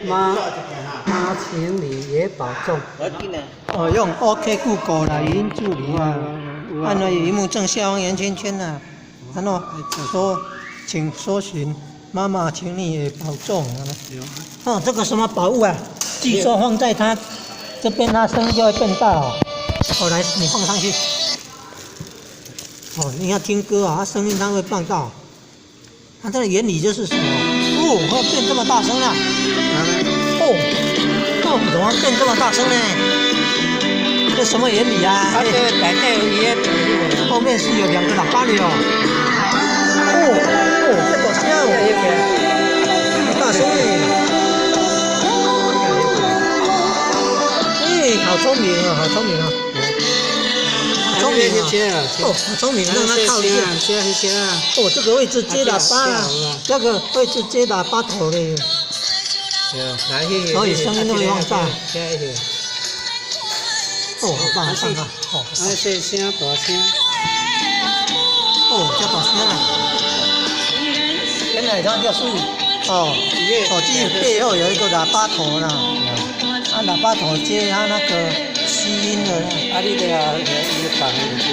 妈，请你也保重。用 OK Google 啦，语音助理啊，按了荧幕正下方圆圈圈呐，然后说，请搜寻妈妈，请你也保重。哦，这个什么宝物啊？据说放在它这边，它声音就会变大哦。哦，来，你放上去。哦，你要听歌啊，它声音它会放大。它这个原理就是什么？哦，会变这么大声啊！哦，怎么变这么大声呢？这什么原理啊？它这个改带也后面是有2个喇叭的哦。这多香哦！好大声哎！好聪明啊，好聪明啊！聪明啊！好聪明，让它靠一下。这个位置接喇叭，这个位置接喇叭头的。所以声音都会放大。好棒啊！细声大声。叫大声啊！原来它就是手机背后有一个喇叭头啦，喇叭头接它那个吸音的。你这个放的就。